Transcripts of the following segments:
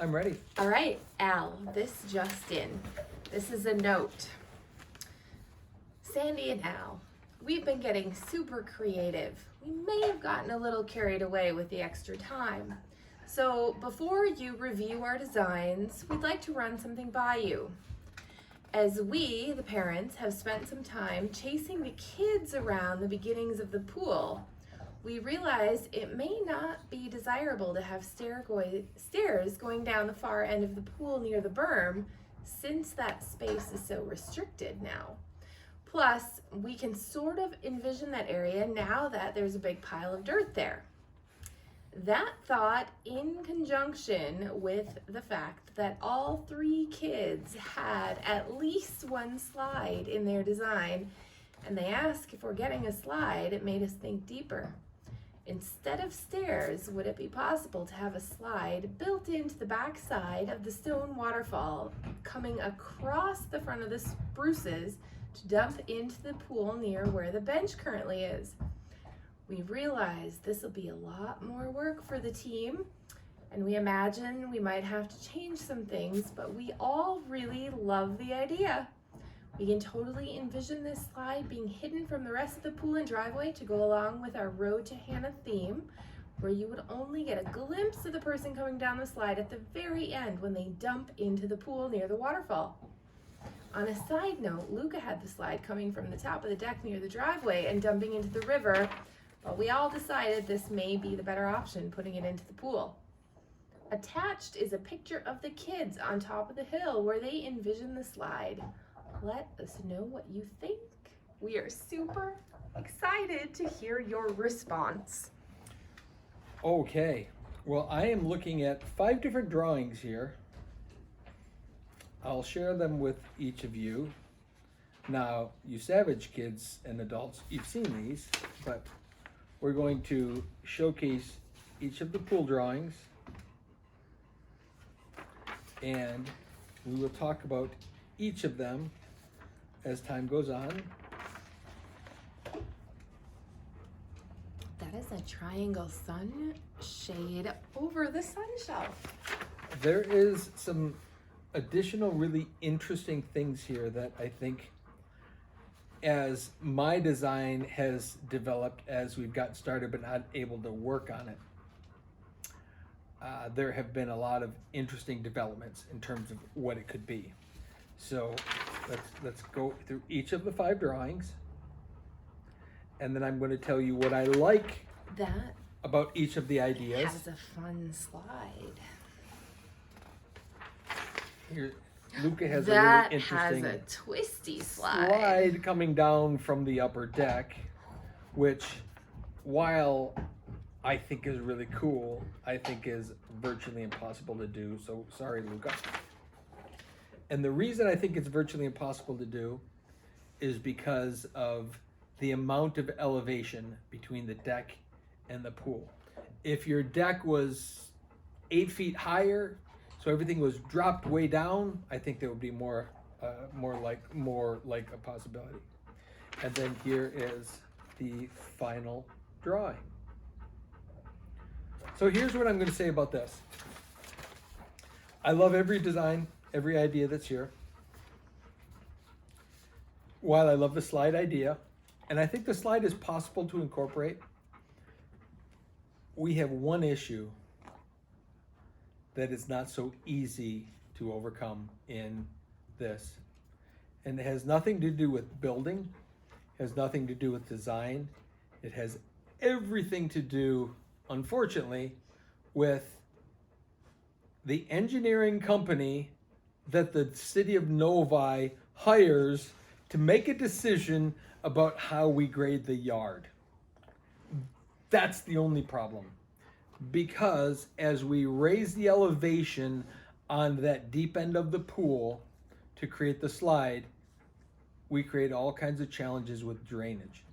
I'm ready. All right, Al, this just in. This is a note. Sandy and Al, we've been getting super creative. We may have gotten a little carried away with the extra time. So before you review our designs, we'd like to run something by you. As we, the parents, have spent some time chasing the kids around the beginnings of the pool, we realized it may not be desirable to have stairs going down the far end of the pool near the berm, since that space is so restricted now. Plus, we can sort of envision that area now that there's a big pile of dirt there. That thought, in conjunction with the fact that all 3 kids had at least one slide in their design, and they asked if we're getting a slide, it made us think deeper. Instead of stairs, would it be possible to have a slide built into the backside of the stone waterfall, coming across the front of the spruces to dump into the pool near where the bench currently is? We realized this will be a lot more work for the team, and we imagine we might have to change some things, but we all really love the idea. We can totally envision this slide being hidden from the rest of the pool and driveway to go along with our Road to Hannah theme, where you would only get a glimpse of the person coming down the slide at the very end when they dump into the pool near the waterfall. On a side note, Luca had the slide coming from the top of the deck near the driveway and dumping into the river, but we all decided this may be the better option, putting it into the pool. Attached is a picture of the kids on top of the hill where they envision the slide. Let us know what you think. We are super excited to hear your response. Okay. Well, I am looking at 5 different drawings here. I'll share them with each of you. Now, you Savich kids and adults, you've seen these, but we're going to showcase each of the pool drawings, and we will talk about each of them as time goes on. That is a triangle sunshade over the sun shelf. There is some additional really interesting things here that I think, as my design has developed as we've gotten started but not able to work on it, there have been a lot of interesting developments in terms of what it could be. So let's go through each of the 5 drawings, and then I'm going to tell you what I like That about each of the ideas. has a fun slide. Here, Luca has a That really interesting has a twisty slide. slide coming down from the upper deck, which, while I think is really cool, I think is virtually impossible to do. So sorry, Luca. And the reason I think it's virtually impossible to do is because of the amount of elevation between the deck and the pool. If your deck was 8 feet higher, so everything was dropped way down, I think there would be more like a possibility. And then here is the final drawing. So here's what I'm going to say about this. I love every design, every idea that's here. While I love the slide idea, and I think the slide is possible to incorporate, we have one issue that is not so easy to overcome in this. And it has nothing to do with building, has nothing to do with design. It has everything to do, unfortunately, with the engineering company that the city of Novi hires to make a decision about how we grade the yard. That's the only problem. Because as we raise the elevation on that deep end of the pool to create the slide, we create all kinds of challenges with drainage.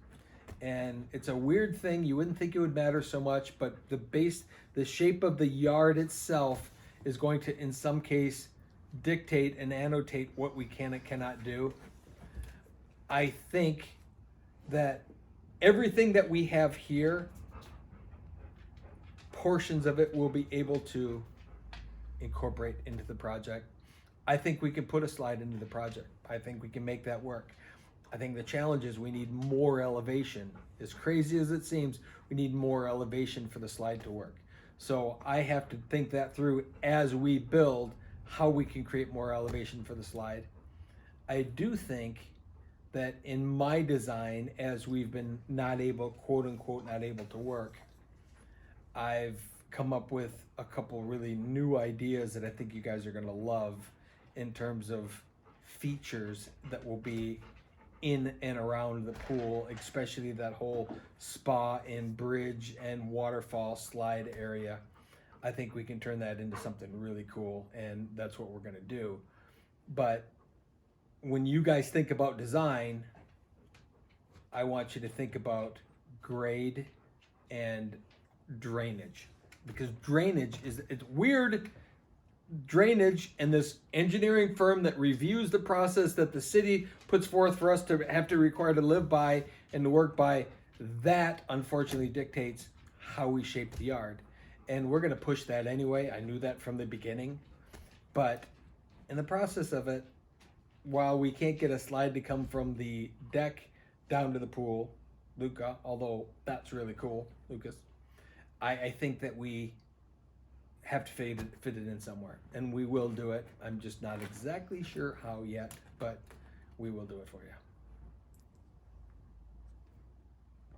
And it's a weird thing. You wouldn't think it would matter so much, but the shape of the yard itself is going to, in some case, dictate and annotate what we can and cannot do. I think that everything that we have here, portions of it will be able to incorporate into the project. I think we can put a slide into the project. I think we can make that work. I think the challenge is we need more elevation. As crazy as it seems, we need more elevation for the slide to work. So I have to think that through as we build how we can create more elevation for the slide. I do think that in my design, as we've been not able, quote unquote, not able to work, I've come up with a couple really new ideas that I think you guys are gonna love in terms of features that will be in and around the pool, especially that whole spa and bridge and waterfall slide area. I think we can turn that into something really cool, and that's what we're gonna do. But when you guys think about design, I want you to think about grade and drainage, because drainage is, it's weird. Drainage and this engineering firm that reviews the process that the city puts forth for us to have to require to live by and to work by, that unfortunately dictates how we shape the yard. And we're gonna push that anyway. I knew that from the beginning. But in the process of it, while we can't get a slide to come from the deck down to the pool, Luca, although that's really cool, Lucas, I think that we have to fit it in somewhere, and we will do it. I'm just not exactly sure how yet, but we will do it for you.